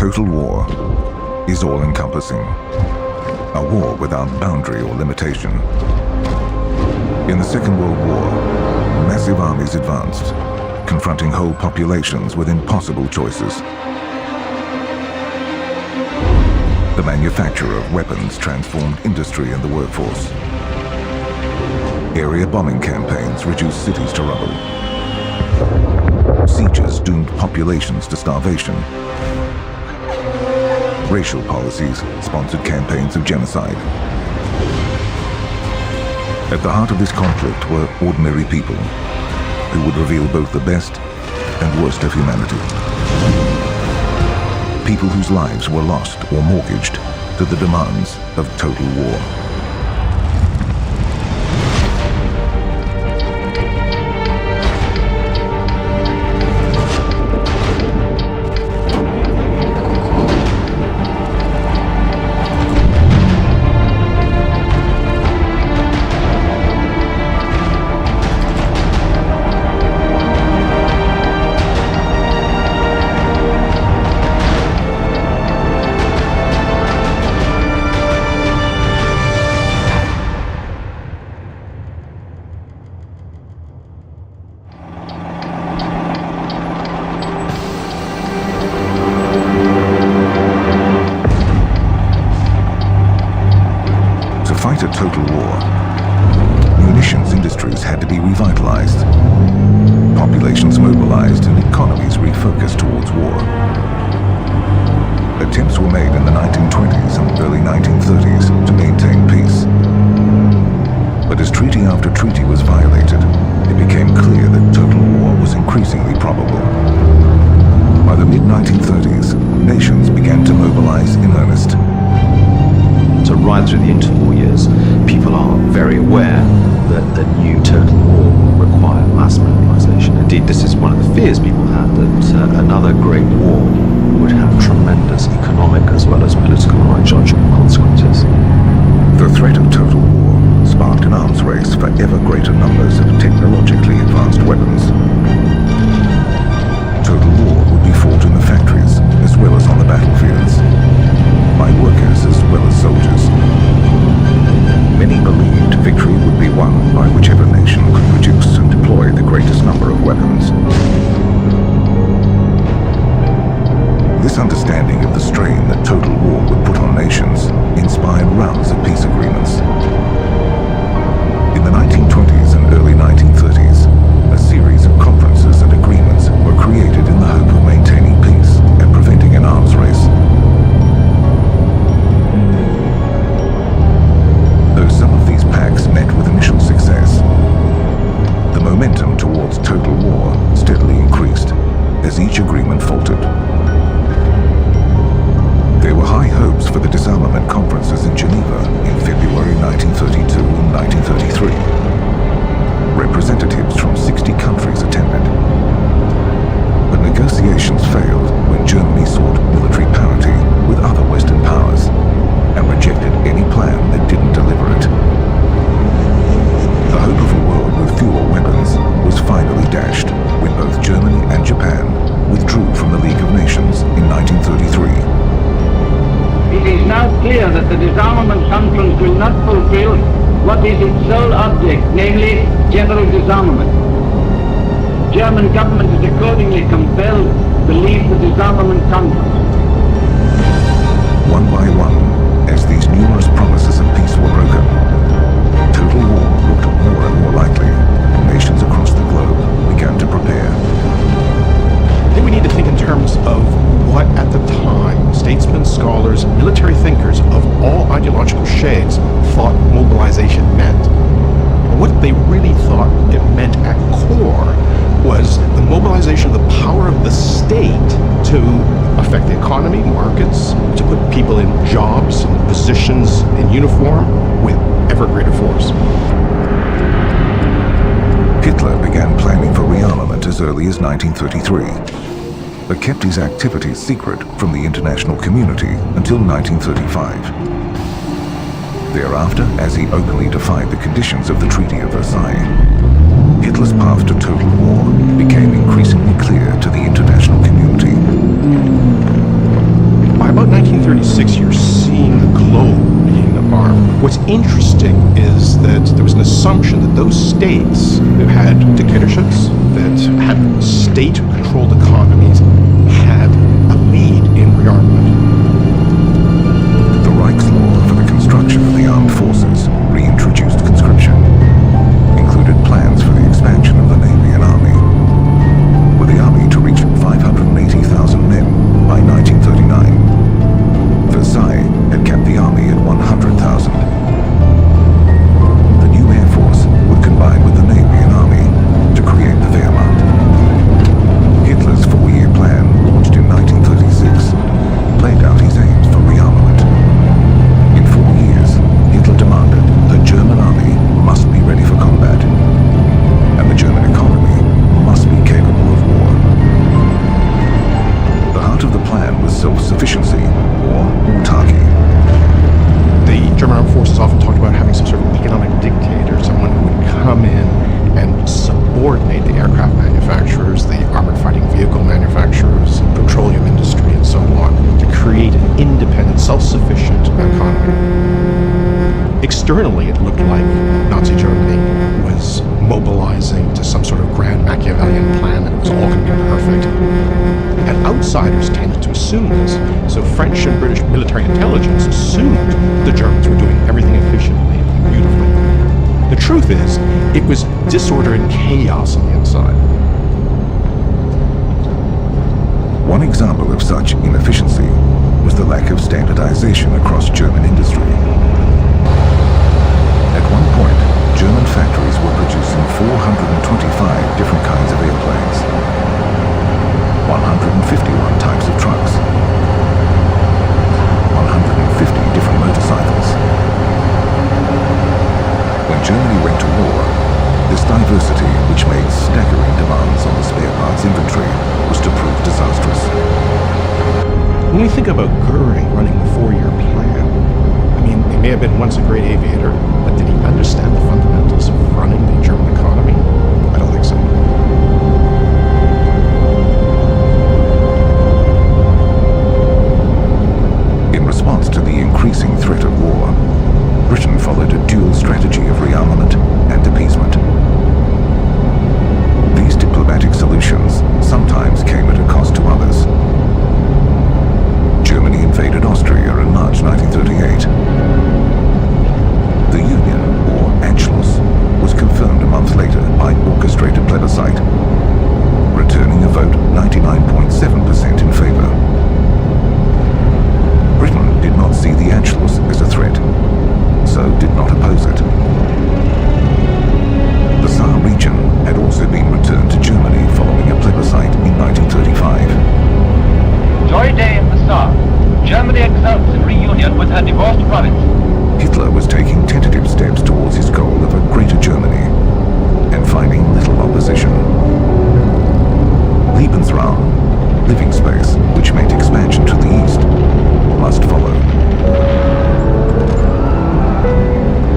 total war is all-encompassing. A war without boundary or limitation. In the Second World War, massive armies advanced, confronting whole populations with impossible choices. The manufacture of weapons transformed industry and the workforce. Area bombing campaigns reduced cities to rubble. Sieges doomed populations to starvation. Racial policies sponsored campaigns of genocide. At the heart of this conflict were ordinary people who would reveal both the best and worst of humanity. People whose lives were lost or mortgaged to the demands of total war. A total war, munitions industries had to be revitalized, populations mobilized, and economies refocused towards war. Attempts were made in the 1920s and early 1930s to maintain peace. But as treaty after treaty was violated, it became clear that total war was increasingly probable. By the mid-1930s, nations began to mobilize in earnest. So right through the interwar years, people are very aware that the new total war will require mass mobilization. Indeed, this is one of the fears people had, that another great war would have tremendous economic as well as political and ideological consequences. The threat of total war sparked an arms race for ever greater numbers of technologically advanced weapons. Total war would be fought in the factories as well as on the battlefields, by workers as well as soldiers. Many believed victory would be won by whichever nation could produce and deploy the greatest number of weapons. This understanding of the strain that total war would put on nations inspired rounds of peace agreements. In the 1920s and early 1930s, a series of conferences and agreements were created in the hope of maintaining peace and preventing an arms race. Though some of these pacts met with initial success, the momentum towards total war steadily increased as each agreement faltered. There were high hopes for the disarmament conferences in Geneva in February 1932 and 1933. Representatives from 60 countries attended. But negotiations failed when Germany sought military parity with other Western powers and rejected any plan that didn't deliver it. The hope of a world with fewer weapons was finally dashed when both Germany and Japan withdrew from the League of Nations in 1933. It is now clear that the disarmament conference will not fulfill what is its sole object, namely general disarmament. German government is accordingly compelled to leave the disarmament conference. One by one, as these numerous promises of peace were broken, total war looked more and more likely, and nations across the globe began to prepare. I think we need to think in terms of what at the time statesmen, scholars, and military thinkers of all ideological shades thought mobilization meant. And what they really thought it meant at core was the mobilization of the power of the state to affect the economy, markets, to put people in jobs and positions in uniform with ever greater force. Hitler began planning for rearmament as early as 1933, but kept his activities secret from the international community until 1935. Thereafter, as he openly defied the conditions of the Treaty of Versailles, Hitler's path to total war became increasingly clear to the international community. 1936, you're seeing the globe being armed. What's interesting is that there was an assumption that those states that had dictatorships, that had state-controlled economies, had a lead in rearmament. The Reich's law for the construction of the armed forces reintroduced conscription, included plans for the expansion of the Navy and Army, with the Army to reach 580,000 men by 1939. Versailles had kept the Army at 100,000. The new Air Force would combine with the Navy and Army to create the Wehrmacht. Hitler's four-year plan, launched in 1936, laid out his aims for rearmament. In 4 years, Hitler demanded the German army must be ready for combat, and the German economy must be capable of war. The heart of the plan was self-sufficiency, or autarky. The German armed forces often talked about having some sort of economic dictator, someone who would come in and subordinate the aircraft manufacturers, the armored fighting vehicle manufacturers, petroleum industry, and so on, to create an independent, self-sufficient economy. Externally, it looked like Nazi Germany was mobilizing to some sort of grand Machiavellian plan that it was all going to be perfect. And outsiders tended to assume this. So French and British military intelligence assumed the Germans were doing everything efficiently and beautifully. The truth is, it was disorder and chaos on the inside. One example of such inefficiency was the lack of standardization across German industry. At one point, German factories were producing 425 different kinds of airplanes, 151 types of trucks, 150 different motorcycles. When Germany went to war, this diversity, which made staggering demands on the spare parts inventory, was to prove disastrous. When we think about Goering running the four-year plan, I mean, he may have been once a great aviator, but did he understand the fundamentals of running the German economy? I don't think so. In response to the increasing threat of war, Britain followed a dual strategy of rearmament and appeasement. These diplomatic solutions sometimes came at a cost to others. Germany invaded Austria in March 1938. The Union, or Anschluss, was confirmed a month later by orchestrated plebiscite, returning a vote 99.7% in favor. Britain did not see the Anschluss as a threat, so did not oppose it. The Saar region had also been returned to Germany following a plebiscite in 1935. Joy day in the Saar. Germany exults in reunion with her divorced province. Hitler was taking tentative steps towards his goal of a greater Germany, and finding little opposition. Lebensraum, living space, which meant expansion to the east, must follow.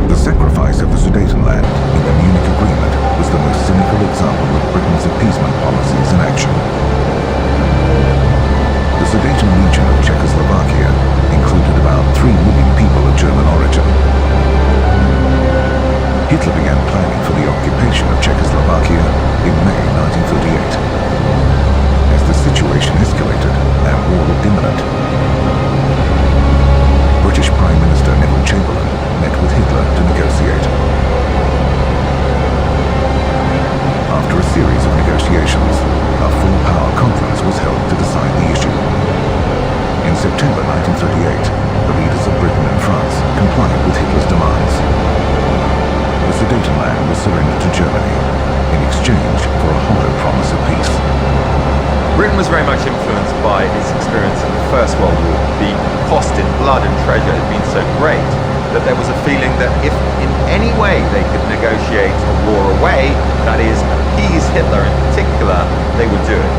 The sacrifice of the Sudetenland in the Munich Agreement was the most cynical example of Britain's appeasement policies in action. The Sudeten region of Czechoslovakia included about 3 million people of German origin. Hitler began planning for the occupation of Czechoslovakia in May 1938. As the situation escalated and war looked imminent, British Prime Minister Neville Chamberlain met with Hitler to negotiate. After a series of negotiations, a full-power conference was held to decide the issue. In September 1938, the leaders of Britain and France complied with Hitler's demands. The Sudetenland was surrendered to Germany in exchange for a hollow promise of peace. Britain was very much influenced by its experience in the First World War. The cost in blood and treasure had been so great that there was a feeling that if in any way they could negotiate a war away, that is, appease Hitler in particular, they would do it.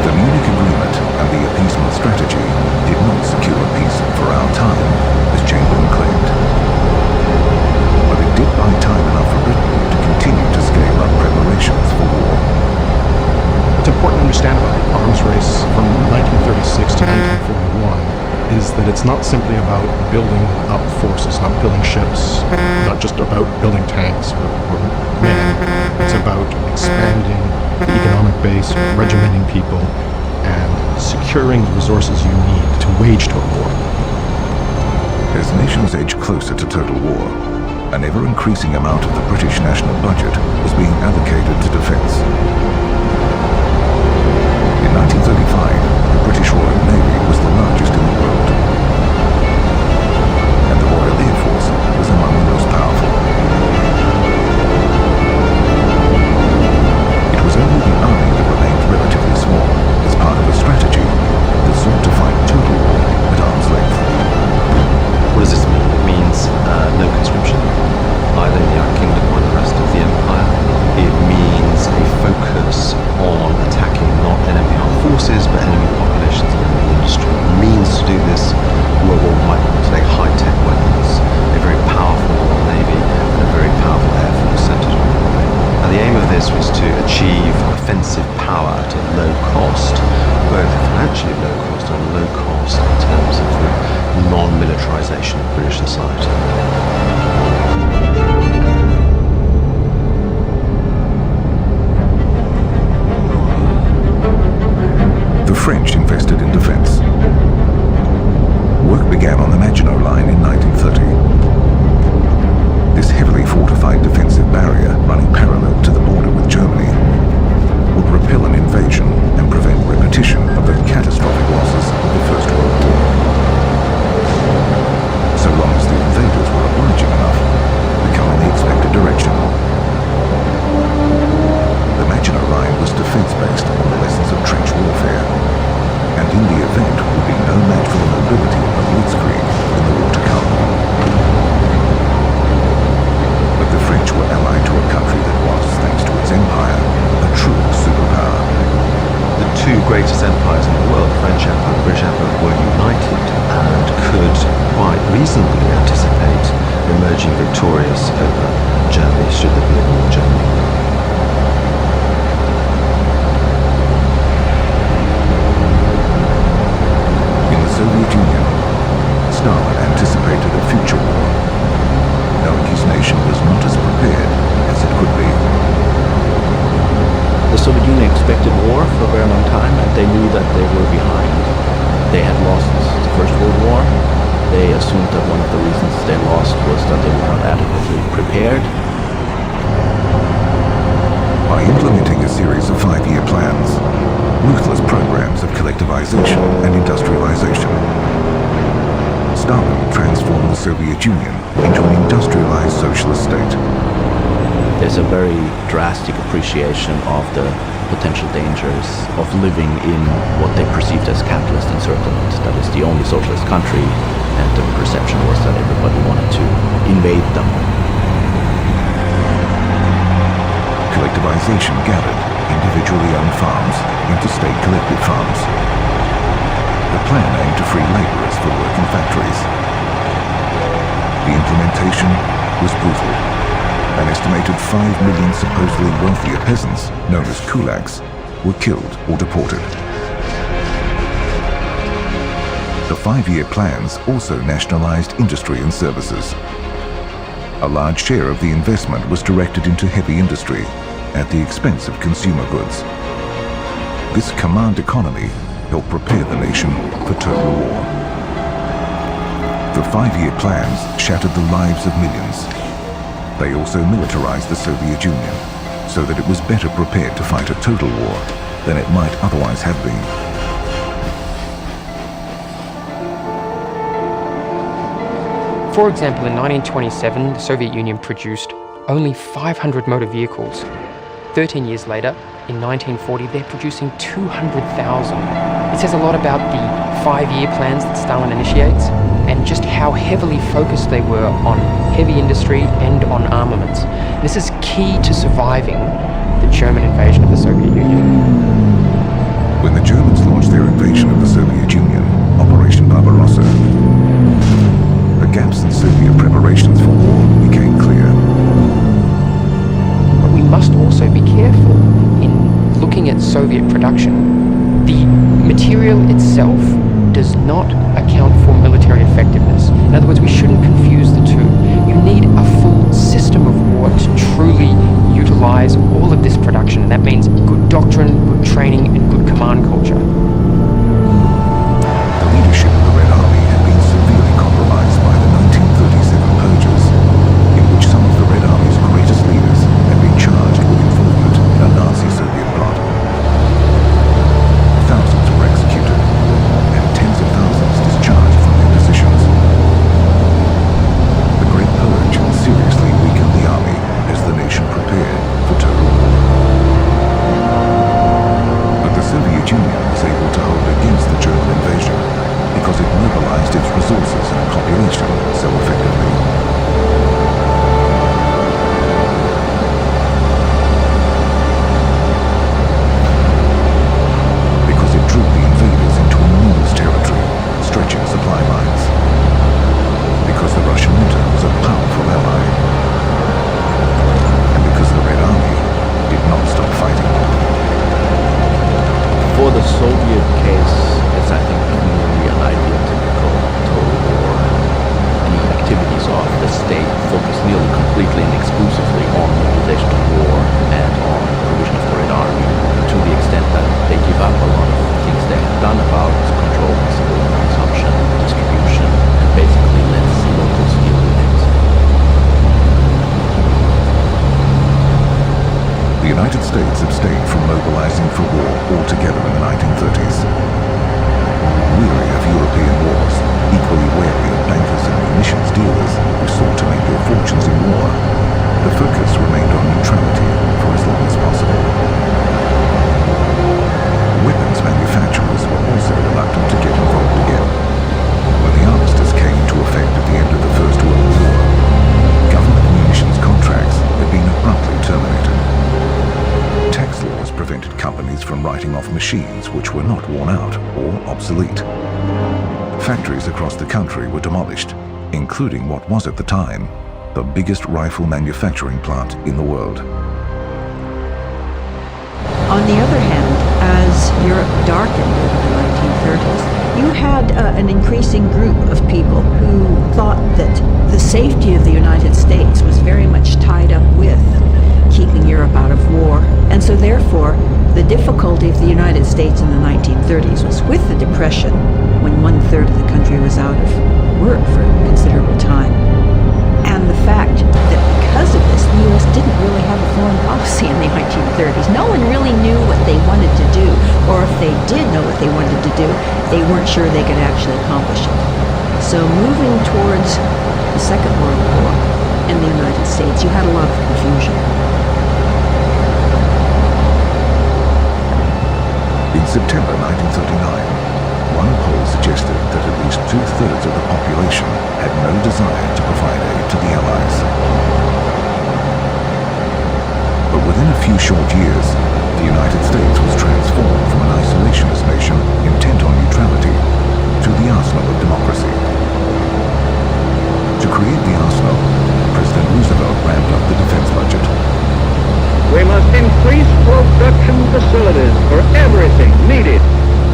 The Munich Agreement and the appeasement strategy did not secure peace for our time, as Chamberlain claimed. But it did buy time enough for Britain to continue to scale up preparations for war. What's important to understand about the arms race from 1936 to 1941 is that it's not simply about building up forces, not building ships, not just about building tanks or men. It's about expanding the economic base, regimenting people, and securing the resources you need to wage total war. As nations edge closer to total war, an ever-increasing amount of the British national budget was being allocated to defence. In 1935, the British Royal Navy was the largest in the world, and the Royal Air Force was among the most powerful. It was only the army that remained relatively small as part of a strategy that sought to fight total war at arm's length. What does this mean? It means no conscription, either in the United Kingdom or the rest of the empire. It means a focus on attacking not enemy armed forces, but enemy populations and enemy industry. The means to do this were what we might call today high-tech weapons, a very powerful Royal Navy and a very powerful Air Force centered on bombing. Now the aim of this was to achieve offensive power at a low cost, both financially low cost and low cost in terms of the non-militarization of British society. The French invested in defence. Work began on the Maginot Line in 1930. This heavily fortified defensive barrier, running parallel to the border with Germany, would repel an invasion and prevent repetition of the catastrophic losses of the First World War. So long as the invaders were obliging enough to come in the expected direction. The Maginot Line was defence-based on the lessons of trench warfare, and in the event would be no match for the mobility of Blitzkrieg in the war to come. But the French were allied to a country that was, thanks to its empire, a true superpower. The two greatest empires in the world, the French Empire and the British Empire, were united and could quite reasonably anticipate emerging victorious over Germany should there be a war in Germany. In the Soviet Union, Stalin anticipated a future war, knowing his nation was not as prepared as it could be. The Soviet Union expected war for a very long time, and they knew that they were behind. They had lost the First World War. They assumed that one of the reasons they lost was that they were not adequately prepared. By implementing a series of 5-year plans, ruthless programs of collectivization and industrialization, Stalin transformed the Soviet Union into an industrialized socialist state. There's a very drastic appreciation of the potential dangers of living in what they perceived as capitalist encirclement. That is the only socialist country, and the perception was that everybody wanted to invade them. Collectivization gathered individually owned farms into state collective farms. The plan aimed to free laborers for work in factories. The implementation was brutal. An estimated 5 million supposedly wealthier peasants, known as kulaks, were killed or deported. The 5-year plans also nationalized industry and services. A large share of the investment was directed into heavy industry at the expense of consumer goods. This command economy helped prepare the nation for total war. The 5-year plans shattered the lives of millions. They also militarized the Soviet Union so that it was better prepared to fight a total war than it might otherwise have been. For example, in 1927, the Soviet Union produced only 500 motor vehicles. 13 years later, in 1940, they're producing 200,000. It says a lot about the 5-year plans that Stalin initiates and just how heavily focused they were on heavy industry and on armaments. This is key to surviving the German invasion of the Soviet Union. When the Germans launched their invasion of the Soviet Union, Operation Barbarossa, the gaps in Soviet preparations for war became clear. But we must also be careful in looking at Soviet production production. The material itself does not account for military effectiveness. In other words, we shouldn't confuse the two. You need a full system of war to truly utilize all of this production, and that means good doctrine, good training, and good command culture. The leadership of the Red Army had been severely compromised by the 1937 purges, in which some of the Red Army's greatest leaders had been charged with involvement in a Nazi-Soviet plot. Thousands were executed, and tens of thousands discharged from their positions. The Great Purge seriously weakened the army as the nation prepared for total war. But the Soviet Union was able to hold against the German invasion because it mobilized its resources and population so effectively. Because it drew the invaders into enormous territory, stretching supply lines. Because the Russian winter was a powerful ally. And because the Red Army did not stop fighting. For the Soviet case, it's, I think, clearly an ideotypical total war. The activities of the state focus nearly completely and exclusively on mobilization to war and on provision of the Red Army, to the extent that they give up a lot of things they have done about controlling civilian consumption, distribution, and basically lets locals deal with things. The United States abstained from mobilizing for war altogether in the 1930s. Weary of European wars, equally wary of bankers and munitions dealers who sought to make their fortunes in war, the focus remained on neutrality for as long as possible. Weapons manufacturers were also reluctant to get involved again. When the armistice came into effect at the end of the First World War, government munitions contracts had been abruptly terminated. Tax laws prevented companies from writing off machines which were not worn out or obsolete. Factories across the country were demolished, including what was at the time the biggest rifle manufacturing plant in the world. On the other hand, as Europe darkened over the 1930s, you had an increasing group of people who thought that the safety of the United States was very much tied up with keeping Europe out of war. And so therefore, the difficulty of the United States in the 1930s was with the Depression, when 1/3 of the country was out of work for a considerable time. And the fact that because of this, the U.S. didn't really have a foreign policy in the 1930s. No one really knew what they wanted to do, or if they did know what they wanted to do, they weren't sure they could actually accomplish it. So moving towards the Second World War in the United States, you had a lot of confusion. In September 1939, one poll suggested that at least 2/3 of the population had no desire to provide aid to the Allies. But within a few short years, the United States was transformed from an isolationist nation intent on neutrality to the arsenal of democracy. To create the arsenal, President Roosevelt ramped up the defense budget. We must increase production facilities for everything needed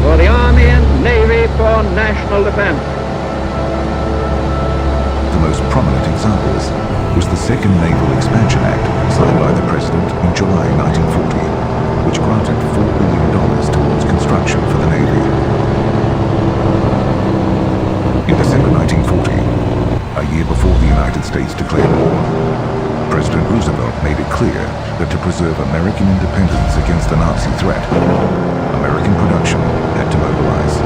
for the Army and Navy for national defense. The most prominent examples was the Second Naval Expansion Act signed by the President in July 1940, which granted $4 billion towards construction for the Navy. In December 1940, a year before the United States declared war, President Roosevelt made it clear that to preserve American independence against the Nazi threat, American production had to mobilize.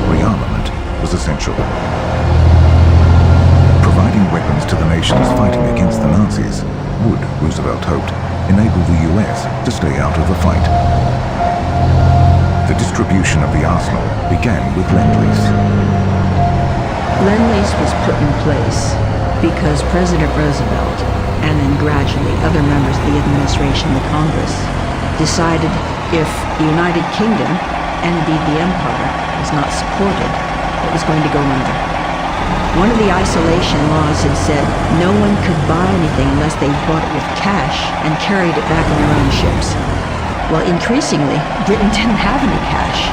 Rearmament was essential. Providing weapons to the nations fighting against the Nazis would, Roosevelt hoped, enable the US to stay out of the fight. The distribution of the arsenal began with Lend-Lease. Lend-Lease was put in place because President Roosevelt, and then gradually other members of the administration, the Congress, decided if the United Kingdom, and indeed the Empire, was not supported, it was going to go under. One of the isolation laws had said no one could buy anything unless they bought it with cash and carried it back on their own ships. Well, increasingly, Britain didn't have any cash.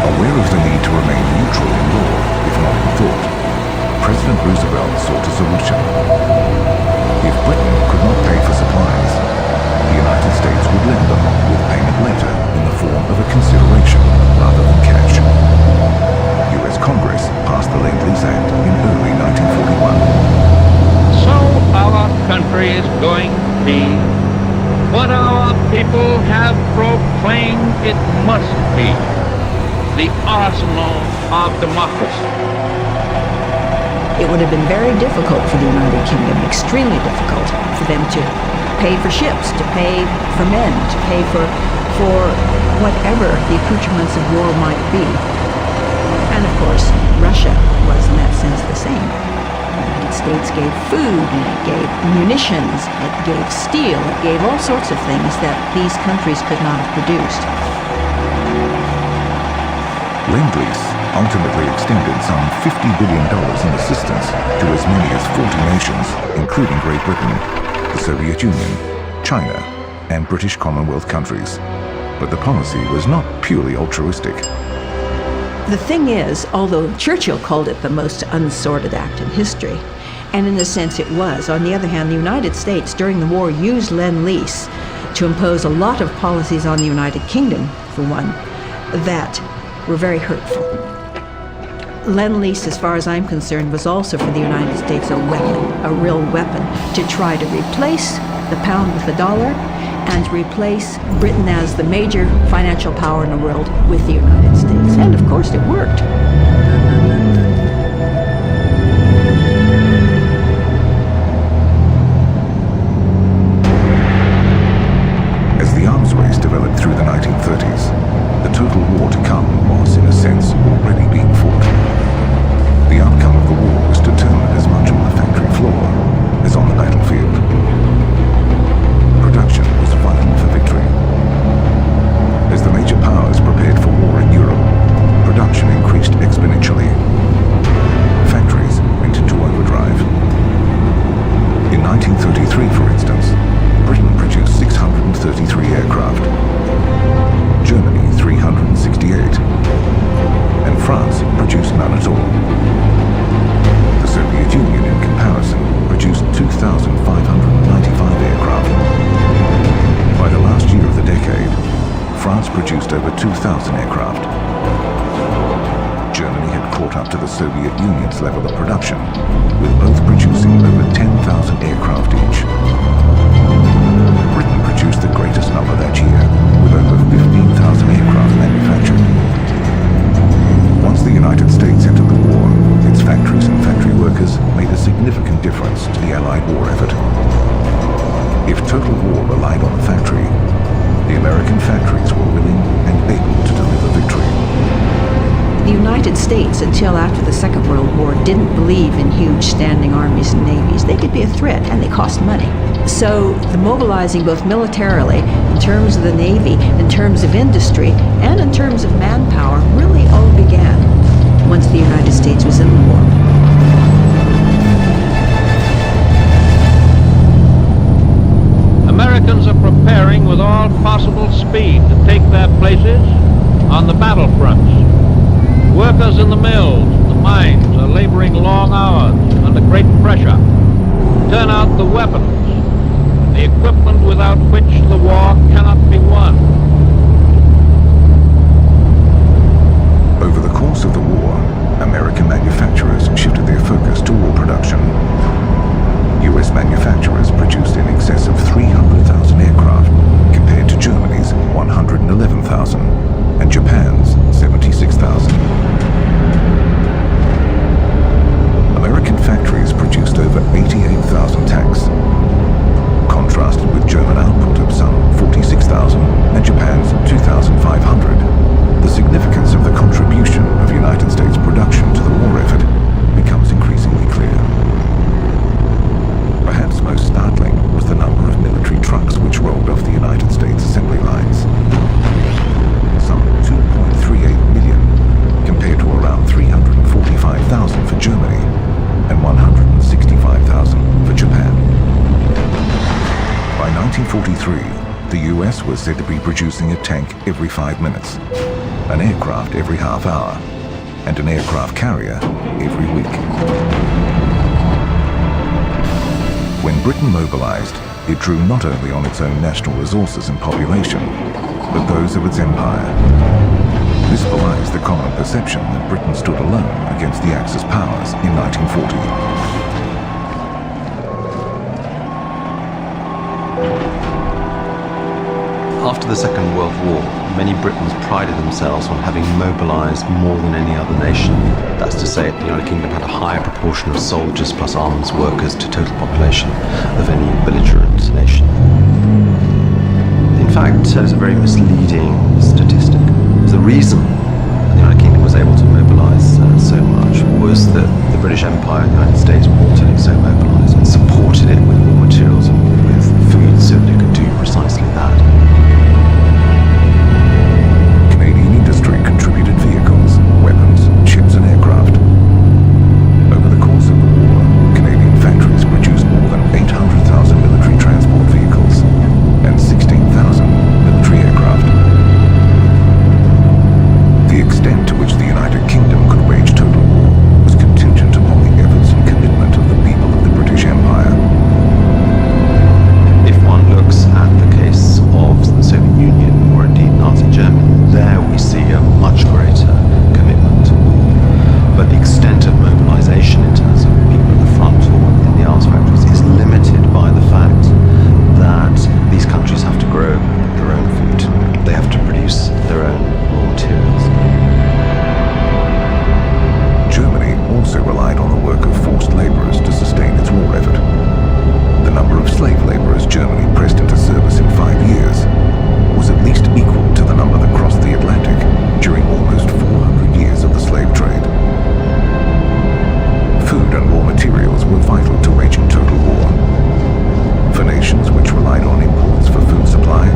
Aware of the need to remain neutral in law, if not in thought, President Roosevelt sought a solution. If Britain could not pay for supplies, the United States would lend them with payment later in the form of a consideration rather than cash. U.S. Congress passed the Lend-Lease Act in early 1941. So our country is going to be what our people have proclaimed it must be, the arsenal of democracy. It would have been very difficult for the United Kingdom, extremely difficult, for them to pay for ships, to pay for men, to pay for whatever the accoutrements of war might be. And of course, Russia was in that sense the same. The United States gave food, and it gave munitions, it gave steel, it gave all sorts of things that these countries could not have produced. Lend-Lease ultimately extended some $50 billion in assistance to as many as 40 nations, including Great Britain, the Soviet Union, China, and British Commonwealth countries. But the policy was not purely altruistic. The thing is, although Churchill called it the most unsordid act in history, and in a sense it was, on the other hand, the United States during the war used Lend-Lease to impose a lot of policies on the United Kingdom, for one, that were very hurtful. Lend-Lease, as far as I'm concerned, was also for the United States a weapon, a real weapon, to try to replace the pound with the dollar and replace Britain as the major financial power in the world with the United States. And of course it worked. As the arms race developed through the 1930s, the total war to come was, in a sense, already being fought. The outcome of the war was determined as much on the factory floor as on the battlefield. Production was vying for victory. As the major powers prepared for war in Europe, production increased exponentially. Factories went into overdrive. In 1933, for instance, Britain produced 633 aircraft, Germany 368, and France produced none at all. The Soviet Union, in comparison, produced 2,595 aircraft. By the last year of the decade, France produced over 2,000 aircraft. Germany had caught up to the Soviet Union's level of production, with both producing over 10,000 aircraft each. Britain produced the greatest number that year, with over 15,000 aircraft manufactured. Once the United States entered the war, its factories and factory workers made a significant difference to the Allied war effort. If total war relied on the factory, the American factories were willing and able to deliver victory. The United States, until after the Second World War, didn't believe in huge standing armies and navies. They could be a threat, and they cost money. So the mobilizing both militarily, in terms of the Navy, in terms of industry, and in terms of manpower, really all began once the United States was in the war. Americans are preparing with all possible speed to take their places on the battlefronts. Workers in the mills, the mines are laboring long hours under great pressure. Turn out the weapons, the equipment without which the war cannot be won. Over the course of the war, American manufacturers shifted their focus to war production. U.S. manufacturers produced in excess of 300,000 aircraft, compared to Germany's 111,000 and Japan's 76,000. American factories produced over 88,000 tanks, contrasted with German output of some 46,000 and Japan's 2,500. The significance of the contribution of United States production to the war effort becomes increasingly clear. Perhaps most startling was the number of military trucks which rolled off the United States assembly lines. Some 2.3 1943, the US was said to be producing a tank every 5 minutes, an aircraft every half hour, and an aircraft carrier every week. When Britain mobilized, it drew not only on its own national resources and population, but those of its empire. This belies the common perception that Britain stood alone against the Axis powers in 1940. After the Second World War, many Britons prided themselves on having mobilised more than any other nation. That's to say, the United Kingdom had a higher proportion of soldiers plus arms workers to total population of any belligerent nation. In fact, it's a very misleading statistic. The reason the United Kingdom was able to mobilise so much was that the British Empire and the United States wanted it so mobilised and supported it with raw materials and with food so that it could do precisely that. Contributed vehicles, weapons, ships and aircraft. Over the course of the war, Canadian factories produced more than 800,000 military transport vehicles and 16,000 military aircraft. The extent to which the United Kingdom could wage total war was contingent upon the efforts and commitment of the people of the British Empire. If one looks at the case of the Soviet Union or indeed Nazi Germany, there we see a much greater commitment to war. But the extent of mobilization in terms of people at the front or in the arms factories is limited by the fact that these countries have to grow their own food. They have to produce their own raw materials. Germany also relied on the work of forced laborers to sustain its war effort. The number of slave laborers Germany pressed into service in 5 years was at least equal to the number that crossed the Atlantic during almost 400 years of the slave trade. Food and raw materials were vital to waging total war. For nations which relied on imports for food supply,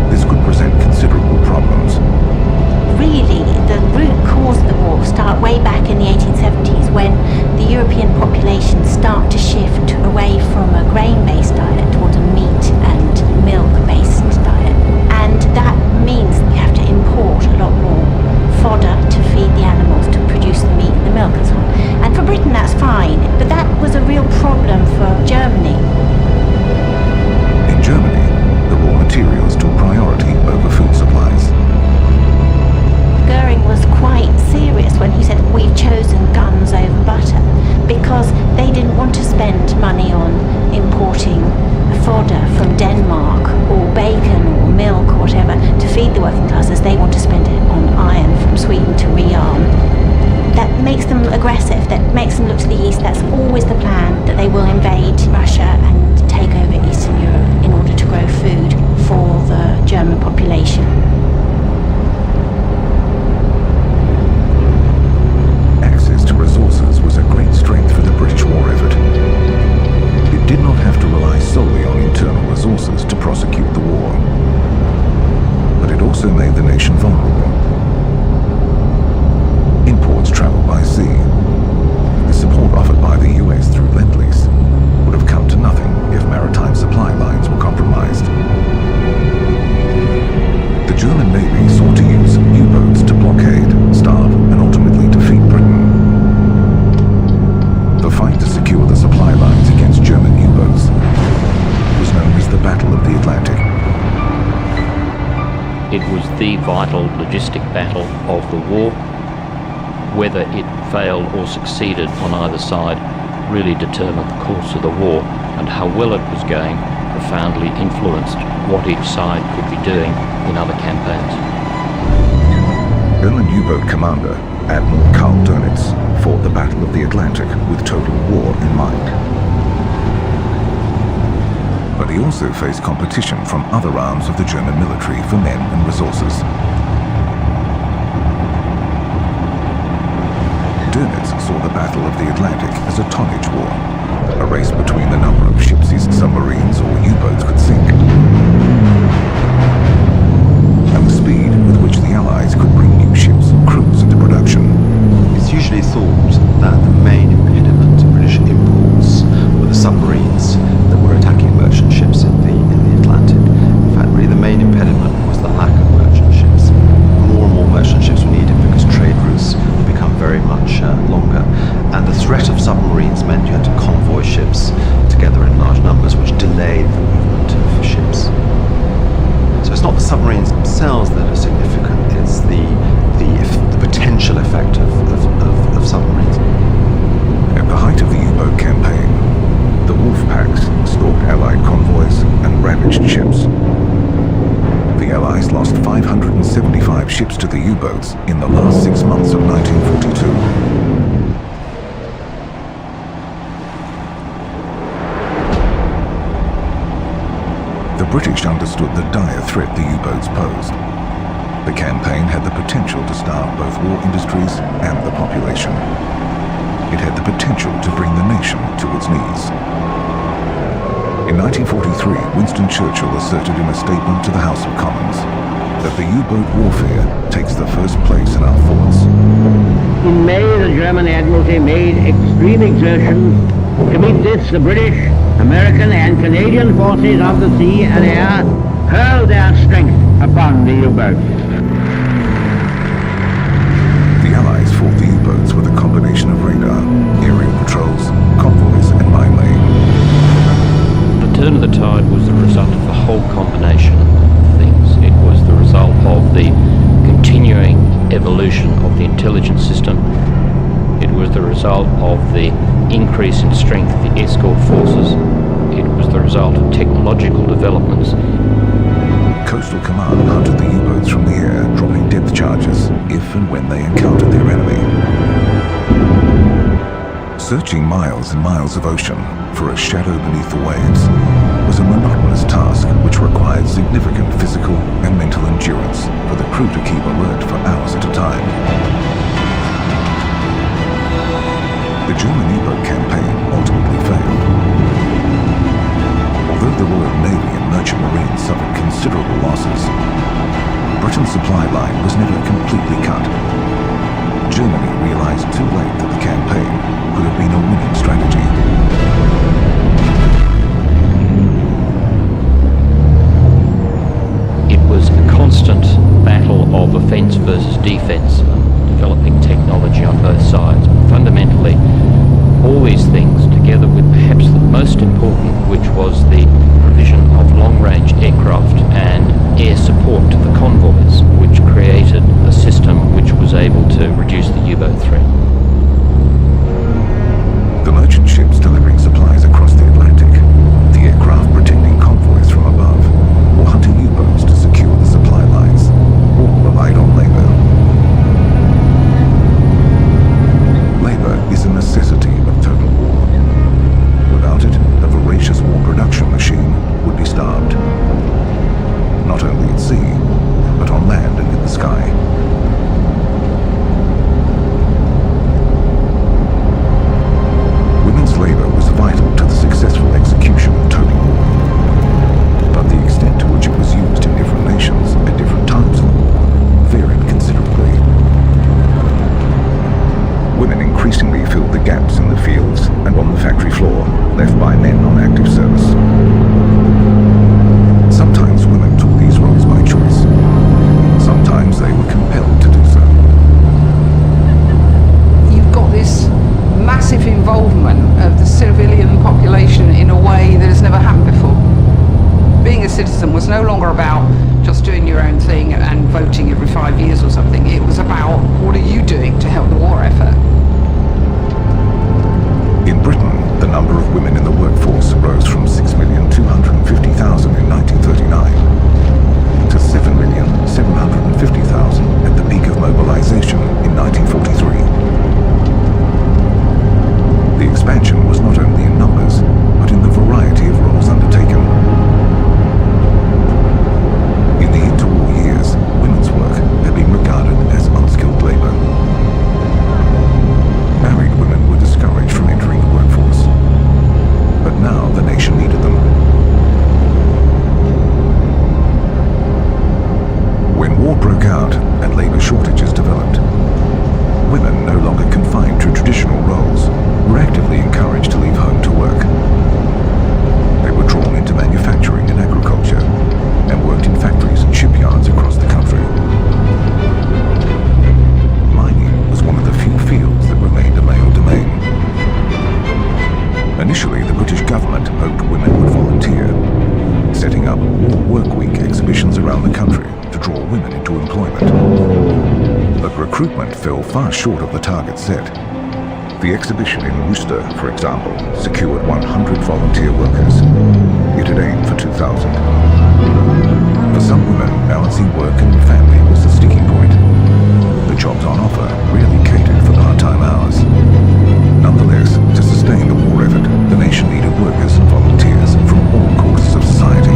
this could present considerable problems. Really, the root cause of the war start way back in the 1870s when the European population start to shift away from a grain-based diet towards a meat and milk-based diet. And that means you have to import a lot more fodder to feed the animals to produce the meat and the milk and so on. And for Britain that's fine, but that was a real problem for Germany. In Germany, the raw materials took priority over food supplies. Goering was quite serious when he said, "We've chosen guns over butter," because they didn't want to spend money on importing fodder from Denmark or bacon or milk or whatever to feed the working classes. They want to spend it on iron from Sweden to rearm. That makes them aggressive, that makes them look to the east. That's always the plan, that they will invade Russia and take over Eastern Europe in order to grow food for the German population. Access to resources was a great strength for the British war effort. It did not have to rely solely on internal resources to prosecute the war, but it also made the nation vulnerable. Imports traveled by sea. The support offered by the US through Lend-Lease would have come to nothing if maritime supply lines were compromised. The German Navy sought to use U-boats to blockade, starve, and ultimately defeat Britain. The fight to secure the supply lines against German U-boats was known as the Battle of the Atlantic. It was the vital logistic battle of the war. Whether it failed or succeeded on either side really determined the course of the war, and how well it was going profoundly influenced what each side could be doing in other campaigns. German U-boat commander Admiral Karl Dönitz fought the Battle of the Atlantic with total war in mind. But he also faced competition from other arms of the German military for men and resources. Dönitz saw the Battle of the Atlantic as a tonnage war, a race between the number of ships his submarines or U-boats could sink, and the speed with which the Allies could bring new ships and crews into production. It's usually thought that the main impediment to British imports were the submarines that were attacking merchant ships in the Atlantic. U-boats in the last 6 months of 1942. The British understood the dire threat the U-boats posed. The campaign had the potential to starve both war industries and the population. It had the potential to bring the nation to its knees. In 1943, Winston Churchill asserted in a statement to the House of Commons that the U-boat warfare takes the first place in our thoughts. In May, the German Admiralty made extreme exertions. To meet this, the British, American and Canadian forces of the sea and air hurled their strength upon the U-boats. The Allies fought the U-boats with a combination of radar, aerial patrols, convoys and mine laying. The turn of the tide was the result of a whole combination of things. It was the result of the continuing evolution of the intelligence system. It was the result of the increase in strength of the escort forces. It was the result of technological developments. Coastal Command hunted the U-boats from the air, dropping depth charges if and when they encountered their enemy. Searching miles and miles of ocean for a shadow beneath the waves was a monotonous task which required significant physical and mental endurance for the crew to keep alert for hours at a time. The German U-boat campaign ultimately failed. Although the Royal Navy and Merchant Marines suffered considerable losses, Britain's supply line was never completely cut. Germany realized too late that the campaign could have been a winning strategy. It was a constant battle of offence versus defence, developing technology on both sides. Fundamentally, all these things, together with perhaps the most important, which was the provision of long-range aircraft and air support to the convoys, which created a system which was able to reduce the U-boat threat. The merchant ships delivering supplies across the Atlantic, the aircraft protecting convoys from above, or hunting U-boats to secure the supply lines, all relied on labour. Labour is a necessity of total war. Without it, the voracious war production machine would be starved. Not only at sea, but on land and in the sky. Women's labour was vital to the successful execution of total war. But the extent to which it was used in different nations at different times in the war varied considerably. Women increasingly filled the gaps in the fields and on the factory floor left by men on active service. Sometimes women took these roles by choice. Sometimes they were compelled to do so. You've got this massive involvement of the civilian population in a way that has never happened before. Being a citizen was no longer about just doing your own thing and voting every 5 years or something. It was about, what are you doing to help the war effort? In Britain, the number of women in the workforce rose from 6,250,000 in 1939 to 7,750,000 at the peak of mobilization in 1943. The expansion was not only in numbers, but in the variety of roles undertaken. In the interwar years, women's work had been regarded as unskilled labor. Married women were discouraged from entering the workforce, but now the nation needed them. When war broke out and labor shortages developed, women no longer confined to traditional roles were actively encouraged to leave home to work. They were drawn into manufacturing and agriculture and worked in factories and shipyards across the country. Mining was one of the few fields that remained a male domain. Initially, the British government hoped women would volunteer, setting up War Work Week exhibitions around the country to draw women into employment. But recruitment fell far short of the target set. The exhibition in Worcester, for example, secured 100 volunteer workers. It had aimed for 2,000. For some women, balancing work and family was the sticking point. The jobs on offer really catered for part-time hours. Nonetheless, to sustain the war effort, the nation needed workers and volunteers from all courses of society.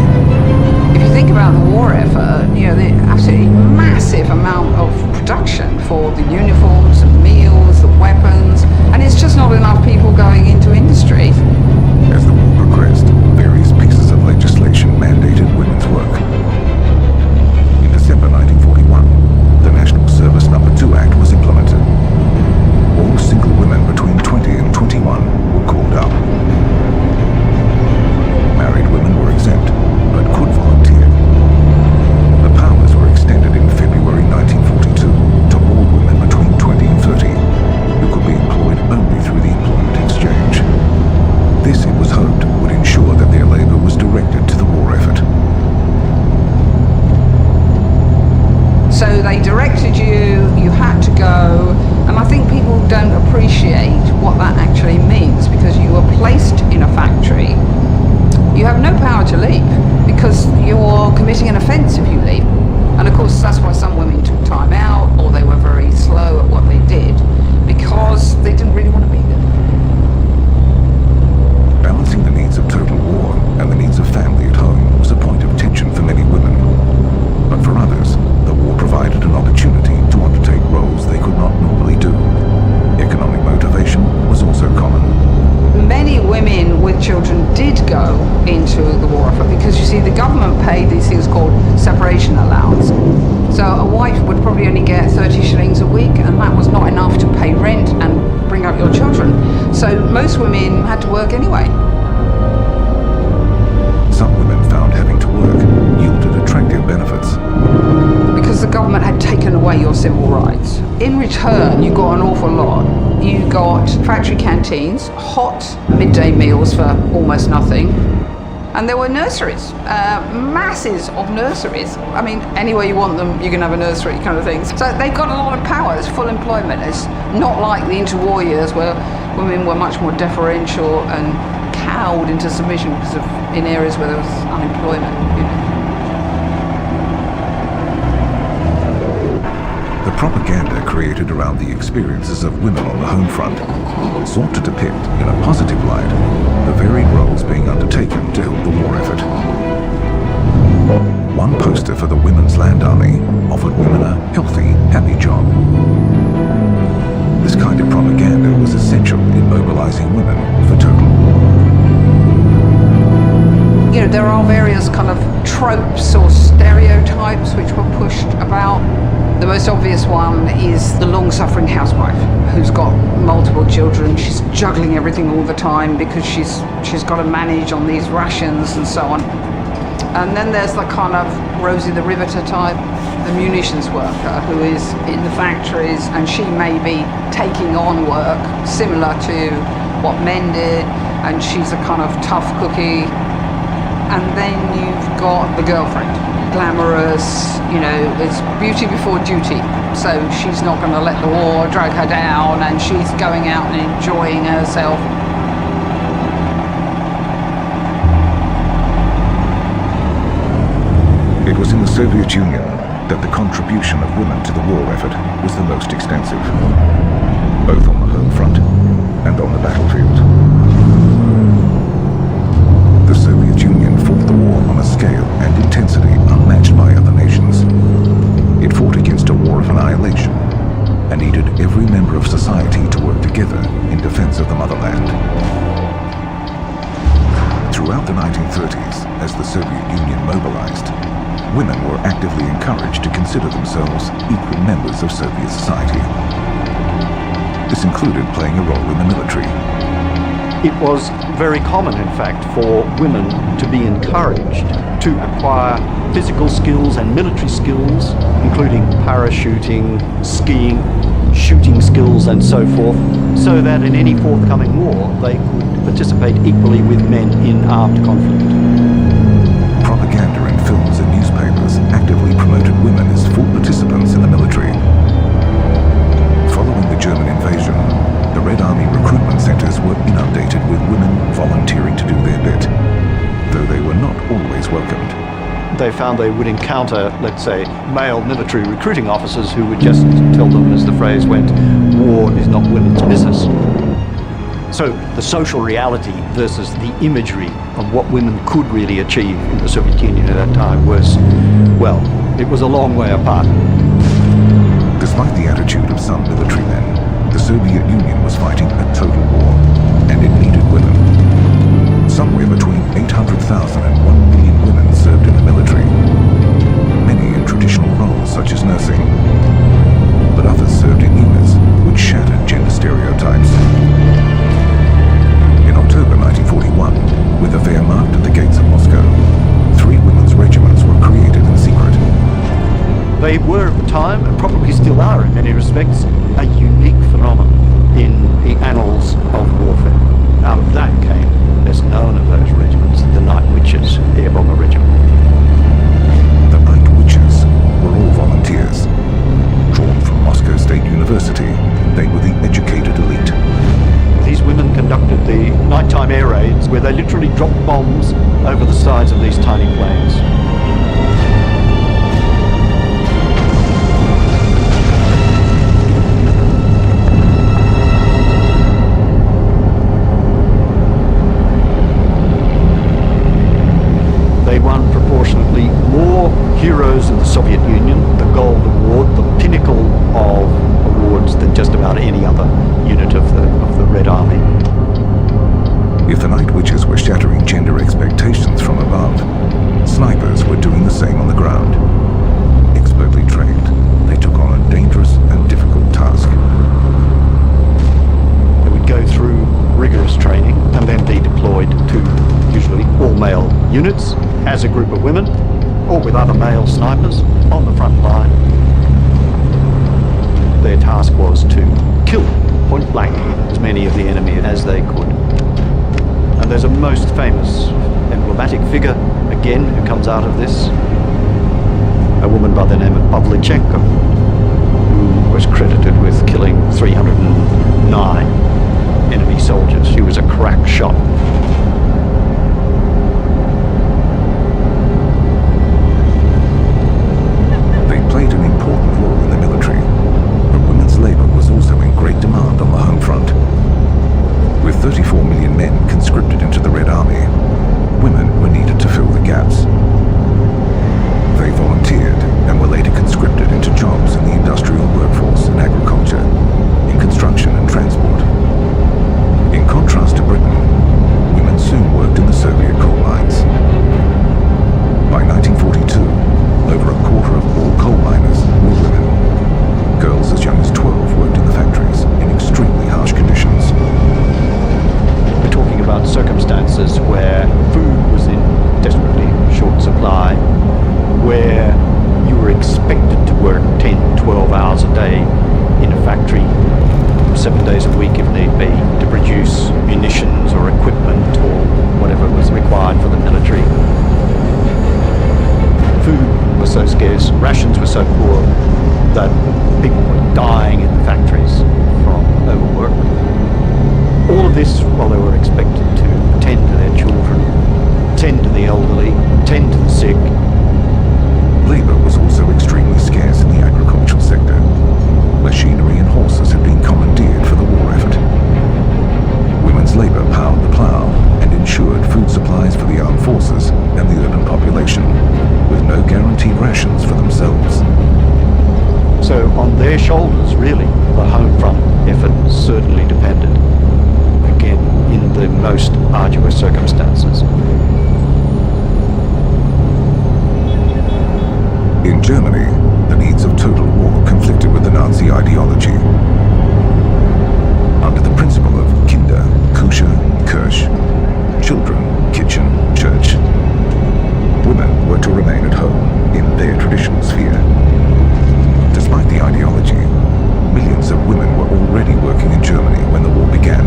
If you think about the war effort, the absolutely massive amount of production for the uniforms, the meals, the weapons, and it's just not enough people going into industry. As the war progressed, various pieces of legislation mandated women's work. In December 1941, the National Service No. 2 Act was implemented. All single women between 20 and 21 were called up. Married women were exempt, but could volunteer. The powers were extended in February 1942 to all women between 20 and 30, who could be employed only through the employment exchange. This, it was hoped, would ensure that their labour was directed to the war effort. So they directed you, you had to go, and I think people don't appreciate what that actually means, because you were placed in a factory. You have no power to leave, because you're committing an offence if you leave. And of course that's why some women took time out, or they were very slow at what they did, because they didn't really want to be there. Balancing the needs of total war and the needs of family at home was a point of tension for many women. But for others, the war provided an opportunity to undertake roles they could not normally do. Economic motivation was also common. Many women with children did go into the war effort because, you see, the government paid these things called separation allowance. So a wife would probably only get 30 shillings a week, and that was not enough to pay rent and bring up your children. So most women had to work anyway. Some women found having to work yielded attractive benefits. Because the government had taken away your civil rights. In return, you got an awful lot. You got factory canteens, hot midday meals for almost nothing. And there were nurseries, masses of nurseries. I mean, anywhere you want them, you can have a nursery kind of thing. So they've got a lot of power. It's full employment. It's not like the interwar years where women were much more deferential and cowed into submission because of in areas where there was unemployment. The propaganda created around the experiences of women on the home front sought to depict, in a positive light, the varied roles being undertaken to help the war effort. One poster for the Women's Land Army offered women a healthy, happy job. This kind of propaganda was essential in mobilizing women for total war. There are various kind of tropes or stereotypes which were pushed about. The most obvious one is the long-suffering housewife who's got multiple children. She's juggling everything all the time because she's got to manage on these rations and so on. And then there's the kind of Rosie the Riveter type, the munitions worker who is in the factories, and she may be taking on work similar to what men did, and she's a kind of tough cookie. And then you've got the girlfriend, glamorous, it's beauty before duty. So she's not going to let the war drag her down, and she's going out and enjoying herself. It was in the Soviet Union that the contribution of women to the war effort was the most extensive, both on the home front and on the battlefield. The Soviet Union fought the war on a scale and intensity unmatched by other nations. It fought against a war of annihilation and needed every member of society to work together in defense of the motherland. Throughout the 1930s, as the Soviet Union mobilized, women were actively encouraged to consider themselves equal members of Soviet society. This included playing a role in the military. It was very common, in fact, for women to be encouraged to acquire physical skills and military skills, including parachuting, skiing, shooting skills and so forth, so that in any forthcoming war they could participate equally with men in armed conflict. Propaganda in films and newspapers actively promoted women as full participants in the military. Following the German invasion, the Red Army recruitment centers were inundated with women volunteering to do their bit, though they were not always welcomed. they found they would encounter, let's say, male military recruiting officers who would just tell them, as the phrase went, war is not women's business. So the social reality versus the imagery of what women could really achieve in the Soviet Union at that time was, well, it was a long way apart. Despite the attitude of some military men, the Soviet Union was fighting a total war, and it needed women. Somewhere between 800,000 and 1 million women served in the military, many in traditional roles such as nursing, but others served in units which shattered gender stereotypes. In October 1941, with the Wehrmacht at the gates of Moscow, 3 women's regiments were created in secret. They were at the time, and probably still are in many respects, a unique phenomenon in the annals of warfare. Out of that came, best known of those regiments, the Night Witches Air Bomber Regiment. The Night Witches were all volunteers. Drawn from Moscow State University, they were the educated elite. These women conducted the nighttime air raids where they literally dropped bombs over the sides of these tiny planes. They won proportionately more heroes in the Soviet Union, the Gold Award, the pinnacle of awards, than just about any other unit of the Red Army. If the Night Witches were shattering gender expectations from above, snipers were doing the same on the ground. Expertly trained, they took on a dangerous and difficult task. They would go through rigorous training and then be deployed to usually all-male units as a group of women or with other male snipers on the front line. Their task was to kill point blank as many of the enemy as they could. And there's a most famous, emblematic figure, again, who comes out of this. A woman by the name of Pavlichenko, who was credited with killing 309 enemy soldiers. She was a crack shot. They played an important role in the military, but women's labor was also in great demand on the home front. With 34 million men conscripted into the Red Army, women were needed to fill the gaps. They volunteered and were later conscripted into jobs in the industrial workforce and agriculture, in construction and transport. In contrast to Britain, women soon worked in the Soviet coal mines. By 1942, over a quarter of all coal miners were women. Girls as young as 12 worked in the factories in extremely harsh conditions. We're talking about circumstances where food was in desperately short supply, where you were expected to work 10, 12 hours a day in a factory, 7 days a week if need be, to produce munitions or equipment or whatever was required for the military. Food was so scarce, rations were so poor, that people were dying in the factories from overwork. All of this while they were expected to tend to their children, tend to the elderly, tend to the sick. Labour was also extremely scarce in the agricultural sector. Machinery and horses had been commandeered for the war effort. Women's labour powered the plough and ensured food supplies for the armed forces and the urban population, with no guaranteed rations for themselves. So on their shoulders, really, the home front effort certainly depended, again, in the most arduous circumstances. In Germany, the needs of total war conflicted with the Nazi ideology. Under the principle of Kinder, Küche, Kirche, children, kitchen, church, women were to remain at home in their traditional sphere. Despite the ideology, millions of women were already working in Germany when the war began.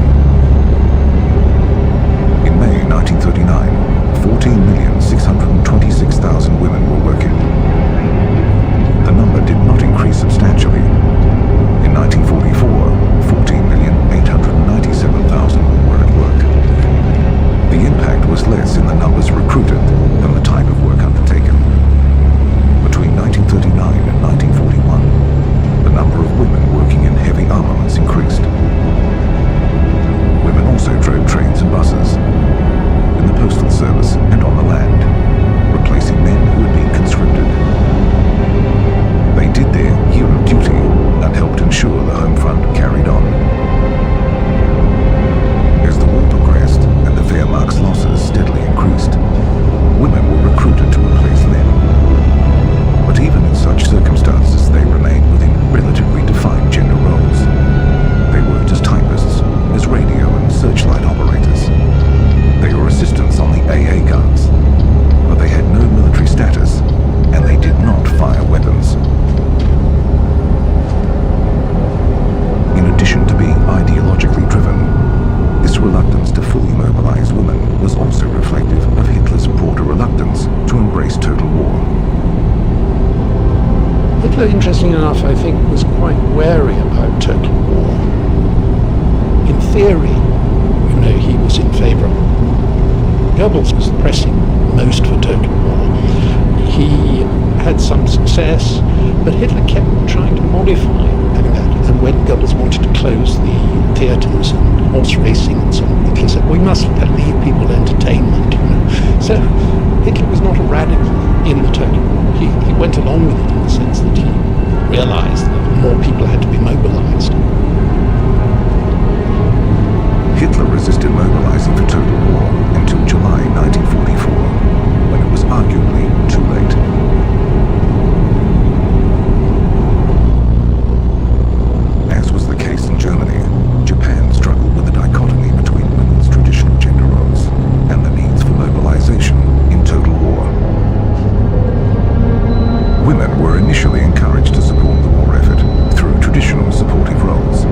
In May 1939, 14,626,000 women were working. The number did not increase substantially. In 1944, 14,897,000 were at work. The impact was less in the numbers recruited than the type of work undertaken. Hitler, interesting enough, I think, was quite wary about total war. In theory, he was in favour. Goebbels was pressing most for total war. He had some success, but Hitler kept trying to modify that. And when Goebbels wanted to close the theatres and horse racing and so on, Hitler said, we must leave people entertainment. So Hitler was not a radical in the total war. He went along with it in the sense that he realised that more people had to be mobilised. Hitler resisted mobilizing for total war until July 1944, when it was arguably too late. As was the case in Germany, Japan struggled with the dichotomy between women's traditional gender roles and the needs for mobilization in total war. Women were initially encouraged to support the war effort through traditional supportive roles,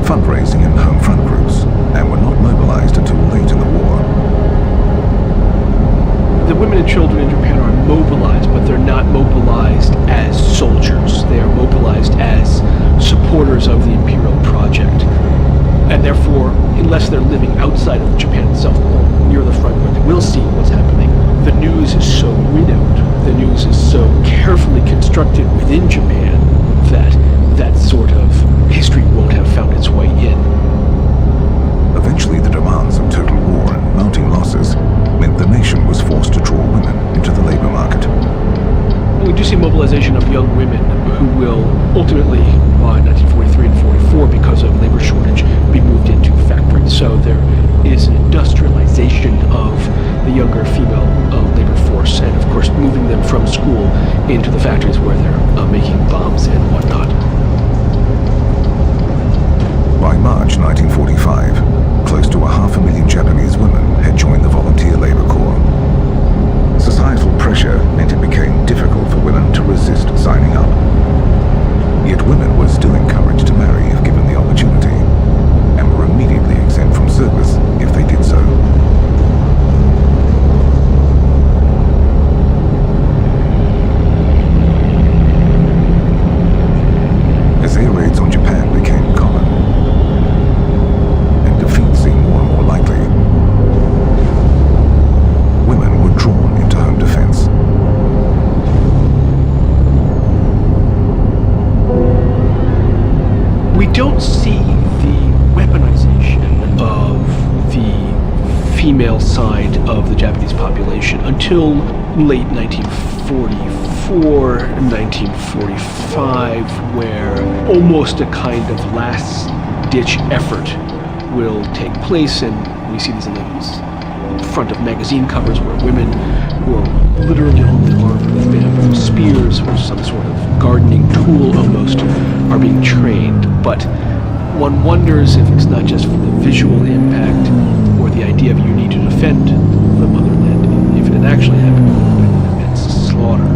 fundraising and home front groups, and were not mobilized until late in the war. The women and children in Japan are mobilized, but they're not mobilized as soldiers. They are mobilized as supporters of the imperial project. And therefore, unless they're living outside of Japan itself or near the front where they will see what's happening, the news is so winnowed, the news is so carefully constructed within Japan that that sort of history won't have found its way in. Eventually, the demands of total war and mounting losses meant the nation was forced to draw women into the labor market. We do see mobilization of young women who will ultimately, by 1943 and 44, because of labor shortage, be moved into factories. So there is an industrialization of the younger female labor force, and of course moving them from school into the factories where they're making bombs and whatnot. By March 1945, close to 500,000 Japanese women had joined the volunteer labor corps. Societal pressure meant it became difficult for women to resist signing up. Yet women were still encouraged to marry if given the opportunity, and were immediately exempt from service if they did so. As air raids on Japan became common, and defeat seemed more and more likely, women were drawn into home defense. We don't see the weaponization of the female side of the Japanese population until late 1944, 1945, where almost a kind of last-ditch effort will take place, and we see these in the front of magazine covers where women who are literally only armed with bamboo spears or some sort of gardening tool almost are being trained. But one wonders if it's not just for the visual impact or the idea of you need to defend the motherland. If it had actually happened, it would have been an immense slaughter.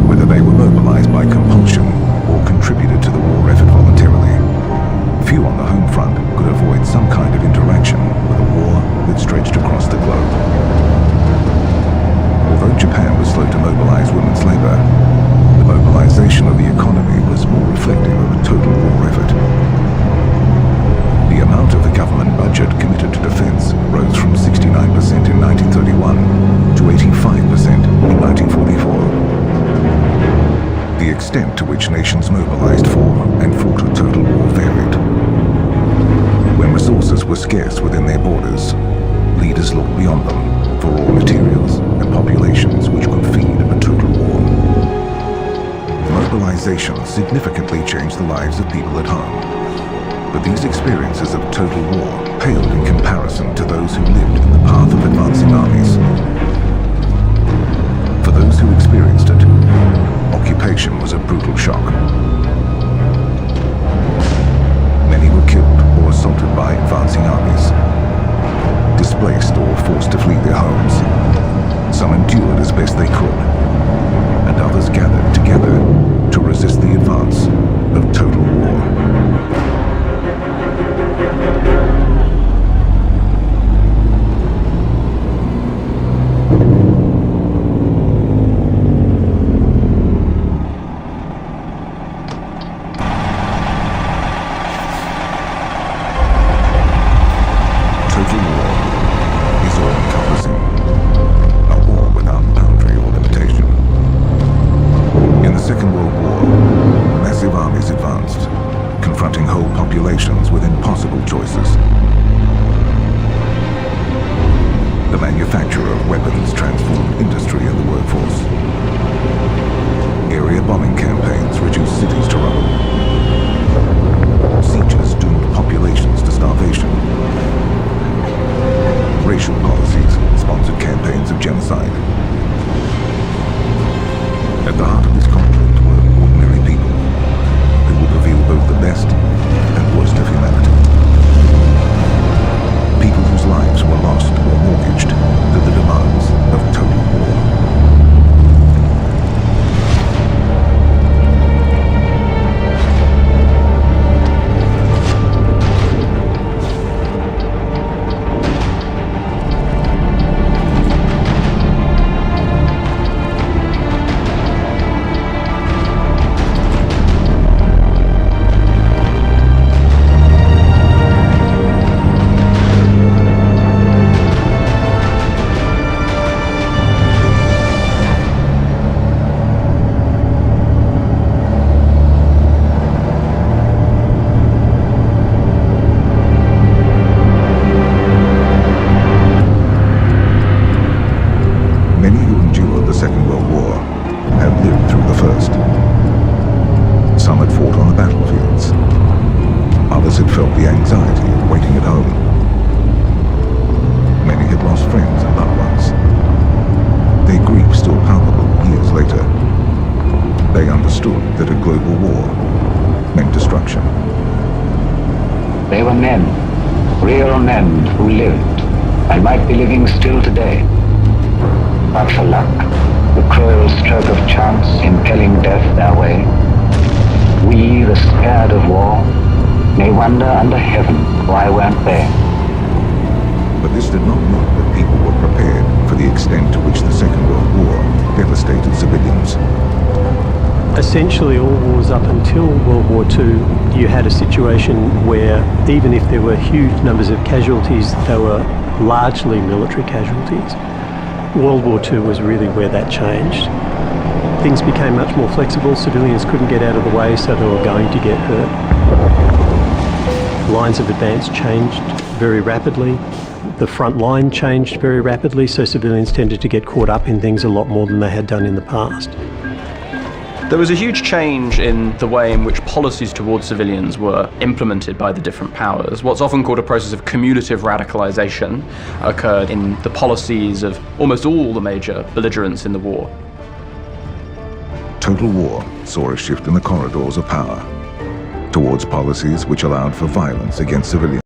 Whether they were mobilized by compulsion or contributed to the war effort voluntarily, few on the home front could avoid some kind of interaction with a war that stretched across the globe. Although Japan was slow to mobilize women's labor, the mobilization of the economy was more reflective of a total war effort. The amount of the government budget committed to defense rose from 69% in 1931 to 85% in 1944. The extent to which nations mobilized for and fought a total war varied. When resources were scarce within their borders, leaders looked beyond them for raw materials and populations which could feed a total war. Mobilization significantly changed the lives of people at home, but these experiences of total war paled in comparison to those who lived in the path of advancing armies. For those who experienced it, occupation was a brutal shock. Many were killed or assaulted by advancing armies, displaced or forced to flee their homes. Some endured as best they could, and others gathered together to resist the advance of total war. industry in the workforce. Area bombing campaigns reduced cities to rubble. Sieges doomed populations to starvation. Racial policies sponsored campaigns of genocide. At the heart of this conflict were ordinary people who would reveal both the best and worst of humanity. People whose lives were lost or mortgaged to the demands of total war. That a global war meant destruction. They were men, real men who lived and might be living still today. But for luck, the cruel stroke of chance impelling death their way, we, the scared of war, may wonder under heaven why weren't they? But this did not mean that people were prepared for the extent to which the Second World War devastated civilians. Essentially, all wars up until World War II, you had a situation where even if there were huge numbers of casualties, they were largely military casualties. World War II was really where that changed. Things became much more flexible, civilians couldn't get out of the way, so they were going to get hurt. Lines of advance changed very rapidly. The front line changed very rapidly, so civilians tended to get caught up in things a lot more than they had done in the past. There was a huge change in the way in which policies towards civilians were implemented by the different powers. What's often called a process of cumulative radicalization occurred in the policies of almost all the major belligerents in the war. Total war saw a shift in the corridors of power towards policies which allowed for violence against civilians.